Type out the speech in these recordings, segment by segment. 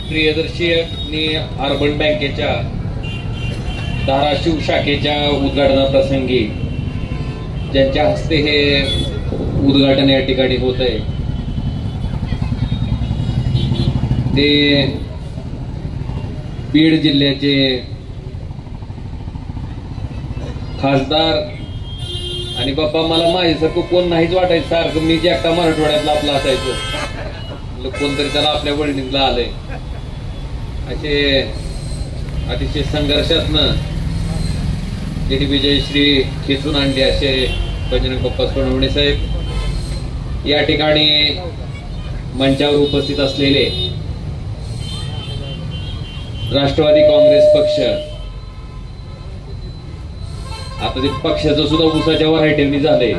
प्रियदर्शी यांनी अर्बन बँकेच्या धाराशिव शाखेच्या उद्घाटनाप्रसंगी ज्यांच्या हस्ते हे उद्घाटन या ठिकाणी होत आहे ते बीड जिल्ह्याचे खासदार आणि बाप्पा मला माझ्यासारखं कोण नाहीच वाटायचं, सारखं मी जे एकटा मराठवाड्यातला आपला असायचो, कोणतरी त्याला आपल्या वडिलांना आलंय असे अतिशय संघर्षातनं त्यांनी विजयश्री खेचून आणली असे बजरंग बाप्पा सोनवणे साहेब या ठिकाणी मंचावर उपस्थित असलेले राष्ट्रवादी काँग्रेस पक्ष, आता ते पक्षाचं सुद्धा उसाच्या व्हरायटीने झालंय,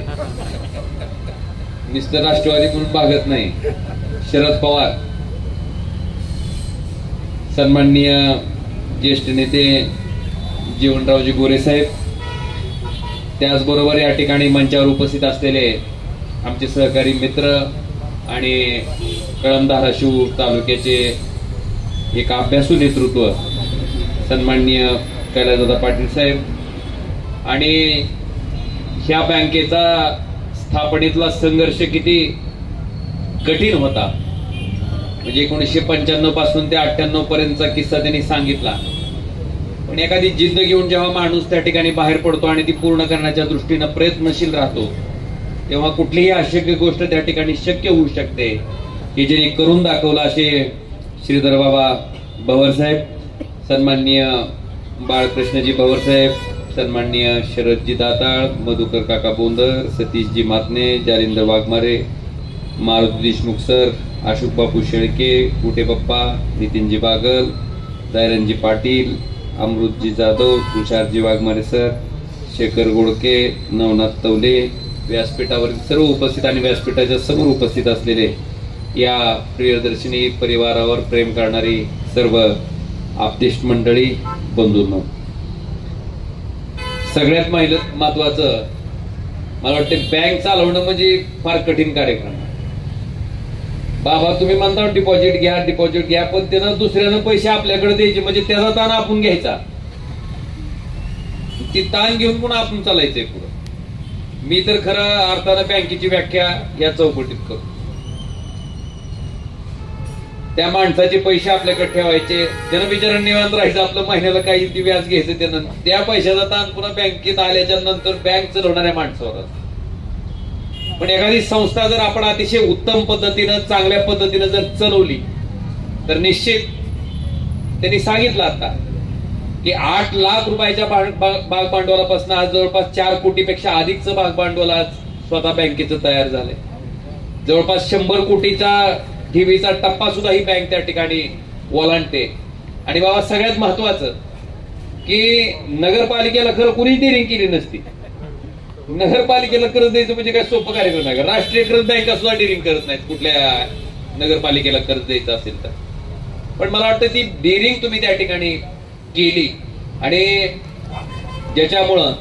नुसतं राष्ट्रवादी म्हणून भागत नाही, शरद पवार, सन्माननीय ज्येष्ठ नेते जीवनरावजी गोरे साहेब, त्याचबरोबर या ठिकाणी मंचावर उपस्थित असलेले आमचे सहकारी मित्र आणि कळंब धाराशिव तालुक्याचे एक अभ्यासू नेतृत्व सन्माननीय कैलासदादा पाटील साहेब आणि ह्या बँकेचा स्थापनेतला संघर्ष किती कठीण होता, म्हणजे 1995 पासून ते 98 पर्यंतचा किस्सा त्यांनी सांगितला. पण एखादी जिद्द घेऊन जेव्हा माणूस त्या ठिकाणी बाहेर पडतो आणि ती पूर्ण करण्याच्या दृष्टीनं प्रयत्नशील राहतो तेव्हा कुठलीही अशक्य गोष्ट त्या ठिकाणी शक्य होऊ शकते, की ज्यांनी करून दाखवलं असे श्रीधर बाबा भवर साहेब, सन्माननीय बाळकृष्णजी भवर साहेब, सन्माननीय शरदजी दाताळ, मधुकर काका बोंदर, सतीशजी मातने, जालिंदर वाघमारे, मारुती देशमुख सर, अशोक बापू शेळके, कुटे बाप्पा, नितीनजी बागल, दायरनजी पाटील, अमृतजी जाधव, तुषारजी वाघमारे सर, शेखर गोडके, नवनाथ तवले, व्यासपीठावरील सर्व उपस्थित आणि व्यासपीठाच्या समोर उपस्थित असलेले या प्रियदर्शिनी परिवारावर प्रेम करणारी सर्व आपतेष्ट मंडळी, बंधूंनो, सगळ्यात महत्वाचं मला वाटतं बँक चालवणं म्हणजे फार कठीण कार्यक्रम. बाबा तुम्ही म्हणता डिपॉझिट घ्या, पण त्यानं दुसऱ्यानं पैसे आपल्याकडे द्यायचे म्हणजे त्याचा ताण आपण घ्यायचा, ती ताण घेऊन पुन्हा आपण चालायचंय पुढे. मी तर खरं अर्थानं बँकेची व्याख्या या चौकटीत करतो. त्या माणसाचे पैसे आपल्याकडे ठेवायचे, त्यानं बिचारा निवांत राहायचं, आपलं महिन्याला काही ती व्याज घ्यायचं, त्यानं त्या पैशाचा ताण पुन्हा बँकेत आल्याच्या नंतर बँक चालवणाऱ्या माणसावर. पण एखादी संस्था जर आपण अतिशय उत्तम पद्धतीनं चांगल्या पद्धतीनं जर चालवली तर निश्चित त्यांनी सांगितलं आता की 8 लाख रुपयाच्या भाग भांडवलापासून आज जवळपास 4 कोटीपेक्षा अधिकचं भाग भांडवल आज स्वतः बँकेचं तयार झालंय. जवळपास 100 कोटीचा ठेवीचा टप्पा सुद्धा ही बँक त्या ठिकाणी ओलांडते. आणि बाबा सगळ्यात महत्वाचं की नगरपालिकेला खरं कुणीच डिरिंग केली नसती. नगरपालिकेला कर्ज द्यायचं म्हणजे काय सोपं कार्यक्रम नाही. राष्ट्रीयकृत बँका सुद्धा डिरिंग करत नाहीत कुठल्या नगरपालिकेला कर्ज द्यायचं असेल तर. पण मला वाटतं ती डिरिंग तुम्ही त्या ठिकाणी केली आणि ज्याच्यामुळं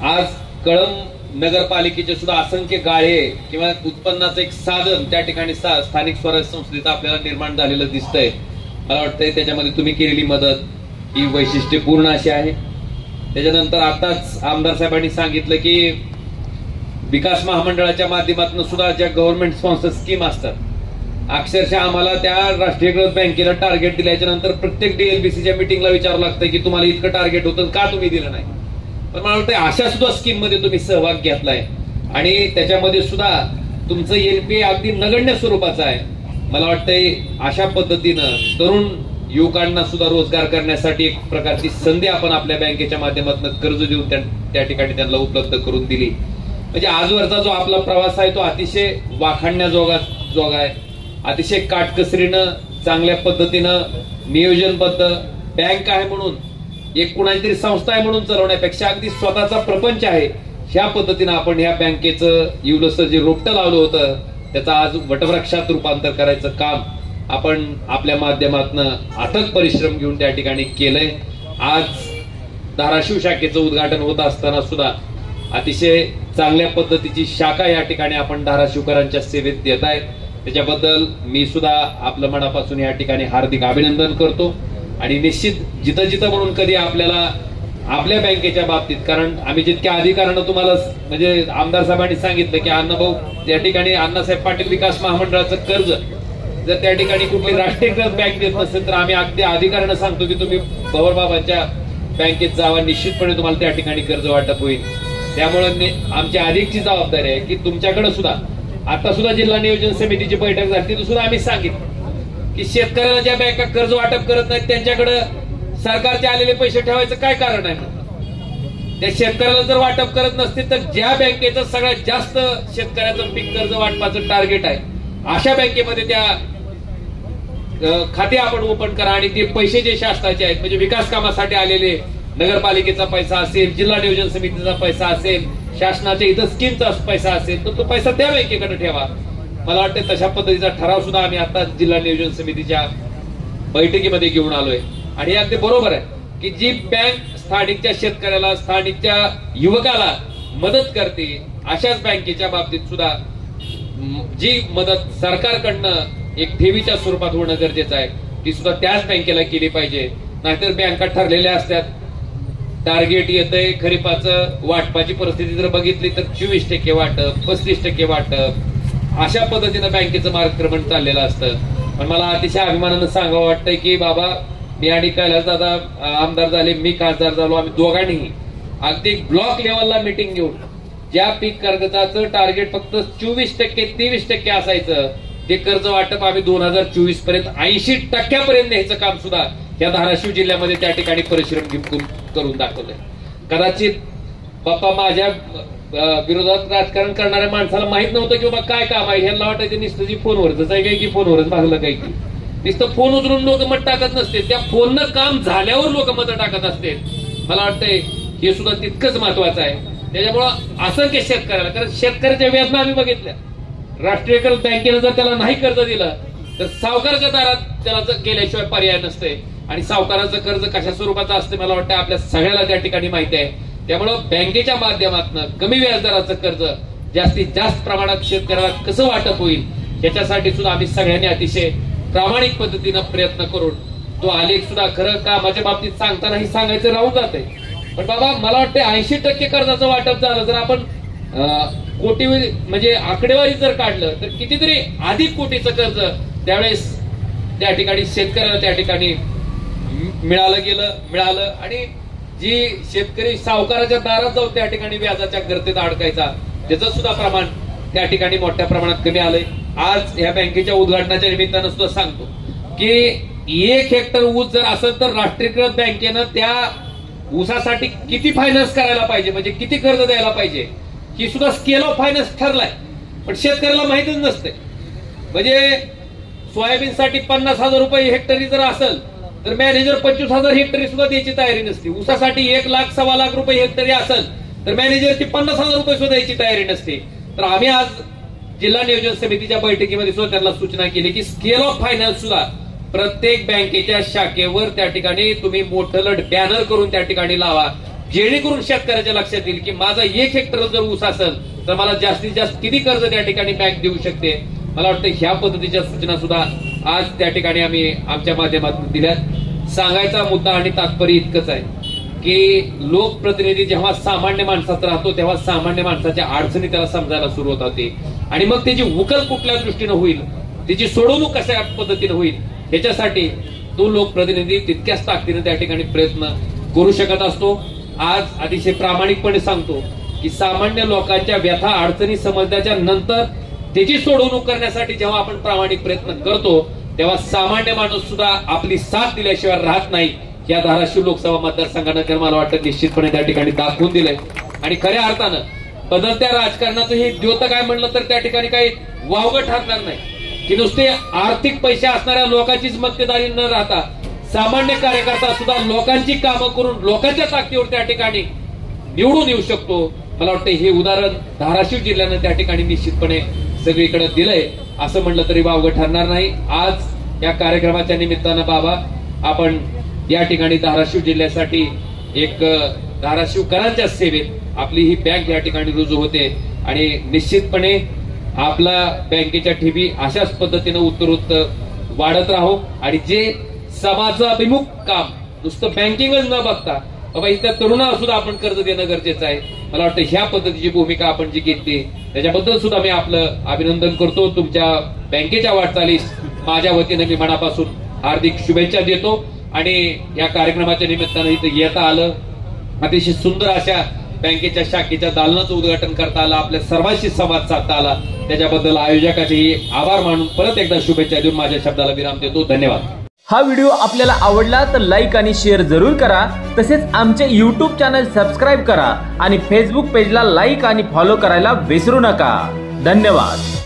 आज कळंब नगरपालिकेचे सुद्धा असंख्य गाळे किंवा उत्पन्नाचं एक साधन त्या ठिकाणी स्थानिक स्वराज्य संस्थेचं आपल्याला निर्माण झालेलं दिसतंय. मला वाटतंय त्याच्यामध्ये तुम्ही केलेली मदत ही वैशिष्ट्यपूर्ण अशी आहे. त्याच्यानंतर आताच आमदार साहेबांनी सांगितलं की विकास महामंडळाच्या माध्यमातून सुद्धा ज्या गव्हर्नमेंट स्पॉन्सर स्कीम असतात, अक्षरशः आम्हाला त्या राष्ट्रीयकृत बँकेला टार्गेट दिल्याच्या नंतर प्रत्येक डीएलबीसीच्या मिटिंगला विचारावं लागतं की तुम्हाला इतकं टार्गेट होतं का तुम्ही दिलं नाही. पण मला वाटतं अशा सुद्धा स्कीम मध्ये तुम्ही सहभाग घेतलाय आणि त्याच्यामध्ये सुद्धा तुमचं एनपीए अगदी नगण्य स्वरूपाचं आहे. मला वाटतंय अशा पद्धतीनं तरुण युवकांना सुद्धा रोजगार करण्यासाठी एक प्रकारची संधी आपण आपल्या बँकेच्या माध्यमातून कर्ज देऊन त्या ठिकाणी त्यांना उपलब्ध करून दिली. म्हणजे आजवरचा जो आपला प्रवास आहे तो अतिशय वाखाणण्याजोगा आहे. अतिशय काटकसरीनं चांगल्या पद्धतीनं नियोजनबद्ध बँक आहे म्हणून एक कुणाची तरी संस्था आहे म्हणून चालवण्यापेक्षा अगदी स्वतःचा प्रपंच आहे ह्या पद्धतीनं आपण ह्या बँकेचं इवलंसं जे रोपटं लावलं होतं त्याचं आज वटवृक्षात रूपांतर करायचं काम आपण आपल्या माध्यमातून अथक परिश्रम घेऊन त्या ठिकाणी केलंय. आज धाराशिव शाखेचं उद्घाटन होत असताना सुद्धा अतिशय चांगल्या पद्धतीची शाखा या ठिकाणी आपण धाराशिवकरांच्या सेवेत देत आहे. त्याच्याबद्दल मी सुद्धा आपलं मनापासून या ठिकाणी हार्दिक अभिनंदन करतो. आणि निश्चित जिथं जिथं म्हणून कधी आपल्याला आपल्या बँकेच्या बाबतीत, कारण आम्ही जितक्या अधिकारानं तुम्हाला म्हणजे आमदार साहेबांनी सांगितलं की अण्णाभाऊ त्या ठिकाणी अण्णासाहेब पाटील विकास महामंडळाचं कर्ज जर त्या ठिकाणी कुठली राष्ट्रीयकृत बँक देत नसेल तर आम्ही अगदी अधिकारानं सांगतो की तुम्ही पवारबाबांच्या बँकेत जावा, निश्चितपणे तुम्हाला त्या ठिकाणी कर्ज वाटप होईल. त्यामुळे आमची अधिकची जबाबदारी आहे की तुमच्याकडे सुद्धा आता सुद्धा जिल्हा नियोजन समितीची बैठक झाली, तिथं सुद्धा आम्ही सांगितलं की शेतकऱ्याला ज्या बँका कर्ज वाटप करत नाहीत त्यांच्याकडे सरकारचे आलेले पैसे ठेवायचं काय कारण आहे. त्या शेतकऱ्याला जर वाटप करत नसतील तर ज्या बँकेचं सगळ्यात जास्त शेतकऱ्याचं पीक कर्ज वाटपाचं टार्गेट आहे अशा बँकेमध्ये त्या खाते आपण ओपन करा आणि ते पैसे जे शासनाचे आहेत म्हणजे विकास कामासाठी आलेले नगरपालिकेचा पैसा असेल, जिल्हा नियोजन समितीचा पैसा असेल, शासनाच्या इथं स्कीमचा पैसा असेल तर तो पैसा त्या बँकेकडे ठेवा. मला वाटतं तशा पद्धतीचा ठराव सुद्धा आम्ही आता जिल्हा नियोजन समितीच्या बैठकीमध्ये घेऊन आलोय. आणि हे अगदी बरोबर आहे की जी बँक स्थानिकच्या शेतकऱ्याला, स्थानिकच्या युवकाला मदत करते अशाच बँकेच्या बाबतीत सुद्धा जी मदत सरकारकडनं एक ठेवीच्या स्वरूपात होणं गरजेचं आहे ती सुद्धा त्याच बँकेला केली पाहिजे. नाहीतर बँका ठरलेल्या असतात, टार्गेट येतंय खरीपाचं, वाटपाची परिस्थिती जर बघितली तर 24% वाटप, 35% वाटप, अशा पद्धतीनं बँकेचं मार्गक्रमण चाललेलं असतं. पण मला अतिशय अभिमानानं सांगावं वाटतंय की बाबा मी आणि कैलास दादा आमदार झाले, मी खासदार झालो, आम्ही दोघांनीही अगदी ब्लॉक लेवलला मिटिंग घेऊन ज्या पीक कर्जाचं टार्गेट फक्त 24%, 23% असायचं ते कर्ज वाटप आम्ही 2024 पर्यंत 80% न्यायचं काम सुद्धा या धाराशिव जिल्ह्यामध्ये त्या ठिकाणी परिश्रम करून दाखवलंय. कदाचित बाप्पा माझ्या विरोधात राजकारण करणाऱ्या माणसाला माहित नव्हतं की बाबा काय काम आहे. ह्यांना वाटायचं नुसतं जी फोनवरच आहे काय की फोनवरच भागलं काय की नुसतं फोन उचलून लोक मत टाकत नसते, त्या फोननं काम झाल्यावर लोक मत टाकत असते. मला वाटतंय हे सुद्धा तितकंच महत्वाचं आहे. त्याच्यामुळं असंख्य शेतकऱ्याला, कारण शेतकऱ्याच्या वेदना आम्ही बघितल्या, राष्ट्रीयकृत बँकेनं जर त्याला नाही कर्ज दिलं तर सावकारच्या दारात त्याला गेल्याशिवाय पर्याय नसते. आणि सावकाराचं कर्ज कशा स्वरूपाचं असतं मला वाटतं आपल्या सगळ्याला त्या ठिकाणी माहिती आहे. त्यामुळं बँकेच्या माध्यमातून कमी व्याजदराचं कर्ज जास्तीत जास्त प्रमाणात शेतकऱ्याला कसं वाटप होईल याच्यासाठी सुद्धा आम्ही सगळ्यांनी अतिशय प्रामाणिक पद्धतीनं प्रयत्न करून तो आलेख सुद्धा खरं कामाच्या बाबतीत सांगतानाही सांगायचं राहून जात आहे. पण बाबा मला वाटतं 80% कर्जाचं वाटप झालं जर आपण कोटी म्हणजे आकडेवारी जर काढलं तर कितीतरी अधिक कोटीचं कर्ज त्यावेळेस त्या ठिकाणी शेतकऱ्याला त्या ठिकाणी मिळालं. आणि जी शेतकरी सावकाराच्या दारात जाऊन त्या ठिकाणी व्याजाच्या गर्तेत अडकायचा त्याचं सुद्धा प्रमाण त्या ठिकाणी मोठ्या प्रमाणात कमी आलंय. आज या बँकेच्या उद्घाटनाच्या निमित्तानं सुद्धा सांगतो की 1 हेक्टर ऊस जर असेल तर राष्ट्रीयकृत बँकेनं त्या ऊसासाठी किती फायनान्स करायला पाहिजे, म्हणजे किती कर्ज द्यायला पाहिजे ही सुद्धा स्केल ऑफ फायनान्स ठरलाय. पण शेतकऱ्याला माहितीच नसते. म्हणजे सोयाबीनसाठी 50,000 रुपये हेक्टरी जर असेल तर मॅनेजर 25,000 हेक्टरी सुद्धा द्यायची तयारी नसते. ऊसासाठी 1 लाख, 1.25 लाख रुपये हेक्टरी असेल तर मॅनेजरची 50,000 रुपये सुद्धा द्यायची तयारी नसते. तर आम्ही आज जिल्हा नियोजन समितीच्या बैठकीमध्ये सुद्धा त्यांना सूचना केली की स्केल ऑफ फायनान्स सुद्धा प्रत्येक बँकेच्या शाखेवर त्या ठिकाणी तुम्ही मोठं बॅनर करून त्या ठिकाणी लावा, जेणेकरून शेतकऱ्याच्या लक्षात येईल की माझा 1 हेक्टर जर ऊस असेल तर मला जास्तीत जास्त किती कर्ज त्या ठिकाणी बँक देऊ शकते. मला वाटतं ह्या पद्धतीच्या सूचना सुद्धा आज त्या ठिकाणी आम्ही आमच्या माध्यमातून दिल्यात. सांगायचा मुद्दा आणि तात्पर्य इतकंच आहे की लोकप्रतिनिधी जेव्हा सामान्य माणसात राहतो तेव्हा सामान्य माणसाच्या अडचणी त्याला समजायला सुरुवात होते आणि मग त्याची उकल कुठल्या दृष्टीनं होईल, त्याची सोडवणूक कशा पद्धतीनं होईल ह्याच्यासाठी तो लोकप्रतिनिधी तितक्याच ताकदीने त्या ठिकाणी प्रयत्न करू शकत असतो. आज अतिशय प्रामाणिकपणे सांगतो की सामान्य लोकांच्या व्यथा अडचणी समजल्याच्या नंतर त्याची सोडवणूक करण्यासाठी जेव्हा आपण प्रामाणिक प्रयत्न करतो तेव्हा सामान्य माणूस सुद्धा आपली साथ दिल्याशिवाय राहत नाही. या धाराशिव लोकसभा मतदारसंघानं तर मला वाटतं निश्चितपणे त्या ठिकाणी दाखवून दिलंय. आणि खऱ्या अर्थानं बदलत्या राजकारणाचं हे द्योतक काय म्हणलं तर त्या ठिकाणी काही वावगं ठरणार नाही की नुसते आर्थिक पैसे असणाऱ्या लोकांचीच मक्तेदारी न राहता सामान्य कार्यकर्ता सुद्धा लोकांची कामं करून लोकांच्या ताकदीवर त्या ठिकाणी निवडून येऊ शकतो. मला वाटतं हे उदाहरण धाराशिव जिल्ह्यानं त्या ठिकाणी निश्चितपणे सगळीकडे दिलंय असं म्हणलं तरी वावगं ठरणार नाही. आज या कार्यक्रमाच्या निमित्तानं बाबा आपण या ठिकाणी धाराशिव जिल्ह्यासाठी एक धाराशिवकरांच्या सेवेत आपली ही बँक या ठिकाणी रुजू होते आणि निश्चितपणे आपला बँकेच्या ठेवी अशाच पद्धतीनं उत्तरोत्तर वाढत राहो आणि जे समाजाभिमुख काम नुसतं बँकिंगच न बघता बाबा इतर तरुणाला सुद्धा आपण कर्ज देणं गरजेचं आहे. मला वाटतं ह्या पद्धतीची भूमिका आपण जी घेतली त्याच्याबद्दल सुद्धा मी आपलं अभिनंदन करतो. तुमच्या बँकेच्या वाटचालीस माझ्या वतीनं मी मनापासून हार्दिक शुभेच्छा देतो आणि या कार्यक्रमाच्या निमित्तानं इथं येता आलं, अतिशय सुंदर अशा बँकेच्या शाखेच्या दालनाचं उद्घाटन करता आलं, आपल्या सर्वांशी संवाद साधता आला, त्याच्याबद्दल आयोजकाचेही आभार मानून परत एकदा शुभेच्छा देऊन माझ्या शब्दाला विराम देतो. धन्यवाद. हा व्हिडिओ आपल्याला आवडला तर लाईक आणि शेअर जरूर करा. तसेच आमचे YouTube चॅनल सबस्क्राईब करा आणि फेसबुक पेजला लाईक आणि फॉलो करायला विसरू नका. धन्यवाद.